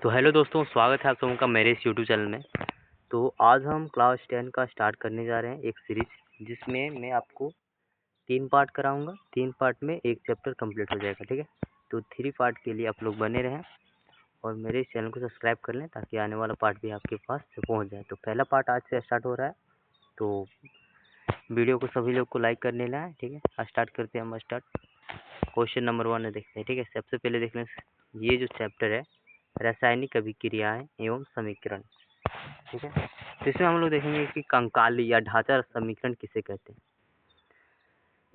तो हेलो दोस्तों, स्वागत है आप लोगों का मेरे इस यूट्यूब चैनल में। तो आज हम क्लास 10 का स्टार्ट करने जा रहे हैं एक सीरीज, जिसमें मैं आपको 3 पार्ट कराऊंगा। 3 पार्ट में एक चैप्टर कंप्लीट हो जाएगा, ठीक है। तो 3 पार्ट के लिए आप लोग बने रहें और मेरे इस चैनल को सब्सक्राइब कर लें ताकि आने वाला पार्ट भी आपके पास से पहुँच जाए। तो पहला पार्ट आज से स्टार्ट हो रहा है, तो वीडियो को सभी लोग को लाइक कर लेना है, ठीक है। स्टार्ट करते हैं हम। क्वेश्चन नंबर 1 देखते हैं, ठीक है। सबसे पहले देख लें, ये जो चैप्टर है रासायनिक अभिक्रियाएं एवं समीकरण, ठीक है। तो इसमें हम लोग देखेंगे कि कंकाली या ढांचा समीकरण किसे कहते हैं।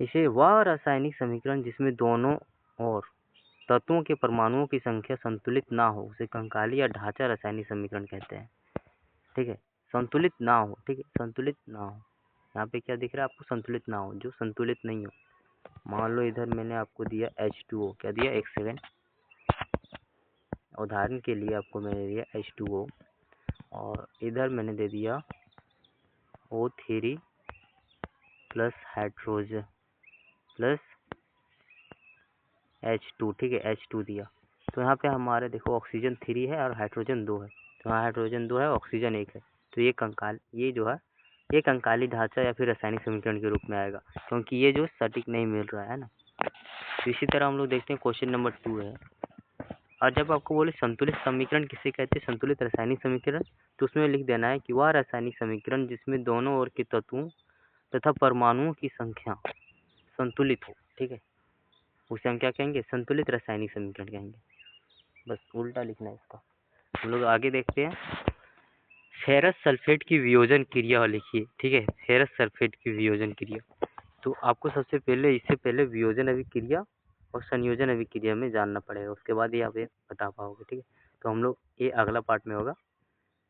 इसे वह रासायनिक समीकरण जिसमें दोनों और तत्वों के परमाणुओं की संख्या संतुलित ना हो उसे कंकाली या ढांचा रासायनिक समीकरण कहते हैं, ठीक है। संतुलित ना हो, ठीक है, संतुलित ना हो। यहाँ पे क्या दिख रहा है आपको? संतुलित ना हो, जो संतुलित नहीं हो। मान लो इधर मैंने आपको दिया H2O, क्या दिया? एक सेकेंड, उदाहरण के लिए आपको मैंने दिया H2O और इधर मैंने दे दिया O3 plus hydrogen plus H2, ठीक है, H2 दिया। तो यहाँ पे हमारे देखो ऑक्सीजन 3 है और हाइड्रोजन 2 है। तो यहाँ हाइड्रोजन 2 है, ऑक्सीजन 1 है। तो ये जो है ये कंकाली ढांचा या फिर रासायनिक समीकरण के रूप में आएगा, क्योंकि ये जो सटीक नहीं मिल रहा है ना। तो इसी तरह हम लोग देखते हैं क्वेश्चन नंबर 2 है। और जब आपको बोले संतुलित समीकरण किसे कहते हैं, संतुलित रासायनिक समीकरण, तो उसमें लिख देना है कि वह रासायनिक समीकरण जिसमें दोनों ओर के तत्वों तथा परमाणुओं की संख्या संतुलित हो, ठीक है, उसे हम क्या कहेंगे? संतुलित रासायनिक समीकरण कहेंगे। बस उल्टा लिखना है इसका। हम लोग आगे देखते हैं। फेरस सल्फेट की वियोजन क्रिया लिखिए, ठीक है। फेरस सल्फेट की वियोजन क्रिया, तो आपको सबसे पहले इससे पहले वियोजन अभिक्रिया और संयोजन अभिक्रिया में जानना पड़ेगा, उसके बाद ही आप ये बता पाओगे, ठीक है। तो हम लोग ये अगला पार्ट में होगा,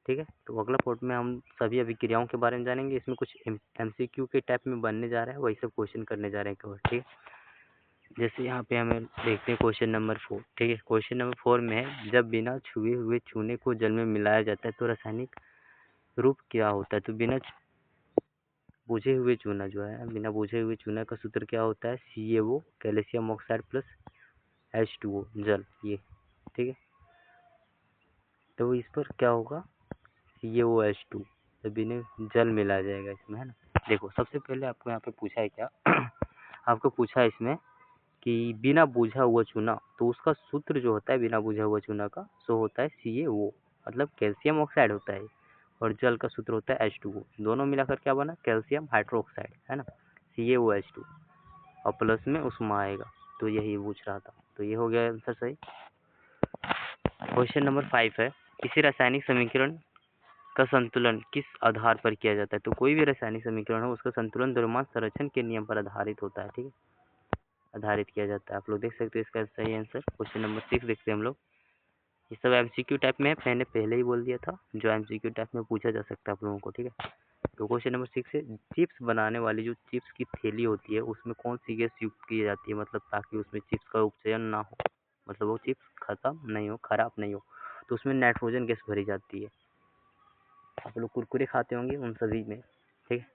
ठीक है। तो अगला पार्ट में हम सभी अभिक्रियाओं के बारे में जानेंगे। इसमें कुछ MCQ के टाइप में बनने जा रहा है, वही सब क्वेश्चन करने जा रहे हैं कवर, ठीक है। जैसे यहाँ पे हमें देखते हैं क्वेश्चन नंबर 4, ठीक है। क्वेश्चन नंबर 4 में है, जब बिना छुए हुए चूने को जल में मिलाया जाता है तो रासायनिक रूप क्या होता है? तो बिना बुझे हुए चूना जो है, बिना बुझे हुए चूना का सूत्र क्या होता है? CaO, calcium oxide plus H2O, जल, ये, ठीक है। तो इस पर क्या होगा? CaOH2, तो बिना जल मिलाया जाएगा इसमें, है ना। देखो सबसे पहले आपको यहाँ पे पूछा है क्या आपको पूछा है इसमें कि बिना बुझा हुआ चूना, तो उसका सूत्र जो होता है बिना बुझा हुआ चूना का, सो होता है CaO, मतलब कैल्शियम ऑक्साइड होता है, और जल का सूत्र होता है H2O। दोनों मिलाकर क्या बना? कैल्शियम हाइड्रोक्साइड, है ना, CaOH2, और प्लस में उष्मा आएगा। तो यही पूछ रहा था, तो ये हो गया आंसर सही। क्वेश्चन नंबर 5 है, किसी रासायनिक समीकरण का संतुलन किस आधार पर किया जाता है? तो कोई भी रासायनिक समीकरण हो उसका संतुलन द्रव्यमान संरक्षण के नियम पर आधारित होता है, ठीक है, आधारित किया जाता है। आप लोग देख सकते हैं इसका सही आंसर। क्वेश्चन नंबर 6 देखते हैं हम लोग। ये सब MCQ टाइप में है, मैंने पहले ही बोल दिया था, जो MCQ टाइप में पूछा जा सकता है आप लोगों को, ठीक है। तो क्वेश्चन नंबर 6 है, चिप्स बनाने वाली जो चिप्स की थैली होती है उसमें कौन सी गैस युक्त की जाती है, मतलब ताकि उसमें चिप्स का उपचयन ना हो, मतलब वो चिप्स खत्म नहीं हो, खराब नहीं हो। तो उसमें नाइट्रोजन गैस भरी जाती है। आप लोग कुरकुरे खाते होंगे उन सभी में, ठीक है,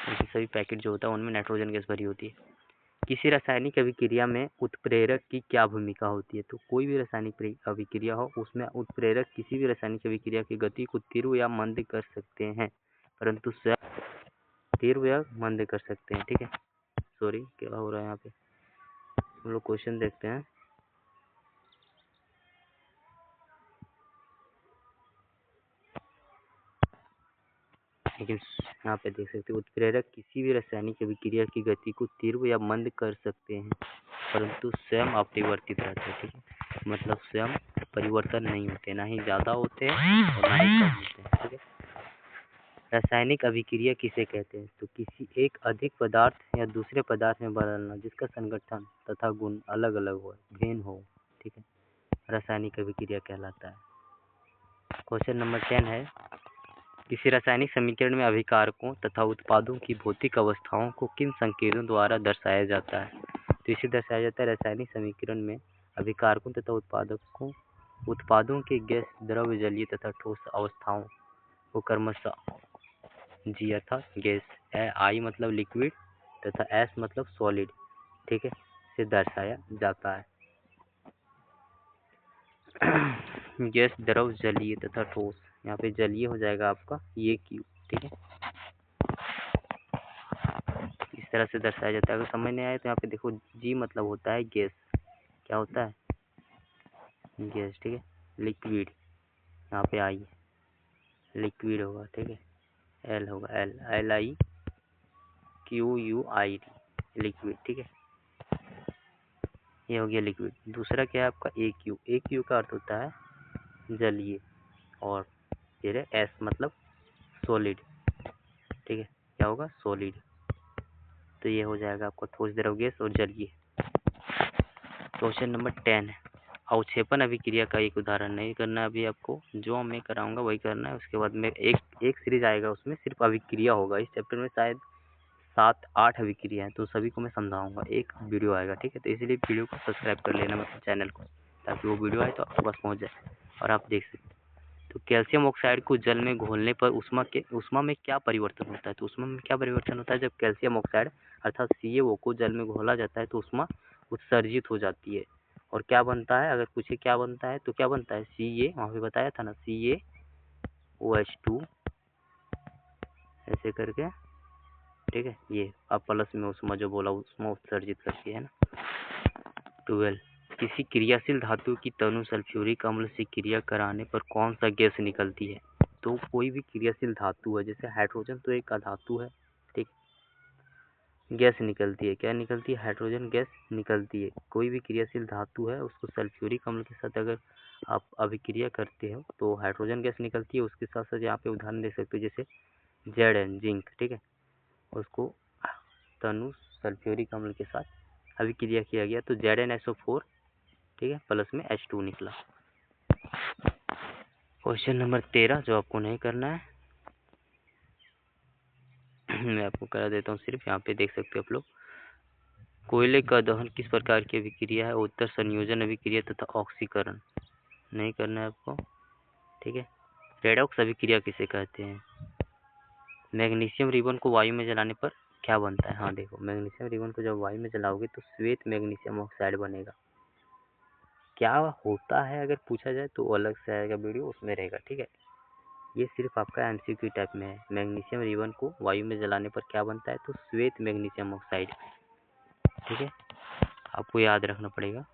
उनकी सभी पैकेट जो होता है उनमें नाइट्रोजन गैस भरी होती है। किसी रासायनिक अभिक्रिया में उत्प्रेरक की क्या भूमिका होती है? तो कोई भी रासायनिक अभिक्रिया हो उसमें उत्प्रेरक किसी भी रासायनिक अभिक्रिया की गति को तीव्र या मंद कर सकते हैं, परंतु स्वयं तीव्र या मंद कर सकते हैं, ठीक है। सॉरी, क्या हो रहा है यहाँ पे, हम लोग क्वेश्चन देखते हैं। लेकिन यहाँ पे देख सकते हैं, उत्प्रेरक किसी भी रासायनिक अभिक्रिया की गति को तीव्र या मंद कर सकते हैं, परंतु स्वयं अपरिवर्तित रहते हैं, ठीक है, मतलब स्वयं परिवर्तन नहीं होते, ना ही ज़्यादा होते हैं और ना ही कम होते हैं, ठीक है। रासायनिक अभिक्रिया किसे कहते हैं? तो किसी एक अधिक पदार्थ या दूसरे पदार्थ में बदलना जिसका संगठन तथा गुण अलग अलग हो, भिन्न हो, ठीक है, रासायनिक अभिक्रिया कहलाता है। क्वेश्चन नंबर 10 है, किसी रासायनिक समीकरण में अभिकारकों तथा उत्पादों की भौतिक अवस्थाओं को किन संकेतों द्वारा दर्शाया जाता है? तो इसे दर्शाया जाता है रासायनिक समीकरण में अभिकारकों तथा उत्पादों के गैस, द्रव, जलीय तथा ठोस अवस्थाओं को क्रमशः G अर्थात गैस, I मतलब लिक्विड तथा S मतलब सॉलिड, ठीक है, से दर्शाया जाता है। गैस, द्रव, जलीय तथा ठोस। यहाँ पे जलीय हो जाएगा आपका ये Q, ठीक है। इस तरह से दर्शाया जाता है। अगर समझ नहीं आए तो यहाँ पे देखो G मतलब होता है गैस। क्या होता है? गैस, ठीक है। लिक्विड, यहाँ पे I लिक्विड होगा, ठीक है। L होगा LIQUID लिक्विड, ठीक है। ये हो गया लिक्विड। दूसरा क्या है आपका AQ का अर्थ होता है जलीय, और फिर S मतलब सॉलिड, ठीक है। क्या होगा? सॉलिड। तो ये हो जाएगा आपका ठोस, द्रव, गैस और जलीय। क्वेश्चन नंबर 10 है, अवक्षेपण अभिक्रिया का एक उदाहरण। नहीं करना है अभी आपको, जो मैं कराऊंगा वही करना है। उसके बाद में एक सीरीज आएगा, उसमें सिर्फ अभिक्रिया होगा। इस चैप्टर में शायद 7-8 अभिक्रिया है, तो सभी को मैं समझाऊंगा। एक वीडियो आएगा, ठीक है। तो इसीलिए वीडियो को सब्सक्राइब कर लेना, मतलब चैनल को, ताकि वो वीडियो आए तो आपके पास पहुंच जाए और आप देख सकते। तो कैल्शियम ऑक्साइड को जल में घोलने पर उष्मा में क्या परिवर्तन होता है? तो उष्मा में क्या परिवर्तन होता है? जब कैल्शियम ऑक्साइड अर्थात CaO को जल में घोला जाता है तो उष्मा उत्सर्जित हो जाती है, और क्या बनता है? अगर पूछे क्या बनता है तो क्या बनता है? Ca, वहाँ पे बताया था ना, CaOH2 ऐसे करके, ठीक है। ये अब प्लस में उष्मा जो बोला, उष्मा उत्सर्जित करती है ना। 12, किसी क्रियाशील धातु की तनु सल्फ्यूरिक अम्ल से क्रिया कराने पर कौन सा गैस निकलती है? तो कोई भी क्रियाशील धातु है, जैसे हाइड्रोजन तो एक धातु है, ठीक। गैस निकलती है, क्या निकलती है? हाइड्रोजन गैस निकलती है। कोई भी क्रियाशील धातु है, उसको सल्फ्यूरिक अम्ल के साथ अगर आप अभिक्रिया करते हो तो हाइड्रोजन गैस निकलती है। उसके साथ साथ यहाँ पे उदाहरण दे सकते हो, जैसे Zn जिंक, ठीक है। उसको तनु सल्फ्यूरिक अम्ल के साथ अभिक्रिया किया गया तो ZnSO4, ठीक है, प्लस में H2 निकला। क्वेश्चन नंबर 13 जो आपको नहीं करना है मैं आपको करा देता हूँ सिर्फ। यहाँ पे देख सकते हो आप लोग, कोयले का दहन किस प्रकार की अभिक्रिया है? उत्तर संयोजन अभिक्रिया तथा ऑक्सीकरण। नहीं करना है आपको, ठीक है। रेडॉक्स अभिक्रिया किसे कहते हैं? मैग्नीशियम रिबन को वायु में जलाने पर क्या बनता है? हाँ देखो, मैग्नीशियम रिबन को जब वायु में जलाओगे तो श्वेत मैग्नीशियम ऑक्साइड बनेगा। क्या होता है अगर पूछा जाए तो अलग से आएगा वीडियो, उसमें रहेगा, ठीक है। ये सिर्फ आपका MCQ टाइप में है। मैग्नीशियम रिबन को वायु में जलाने पर क्या बनता है? तो श्वेत मैग्नीशियम ऑक्साइड, ठीक है। आपको याद रखना पड़ेगा।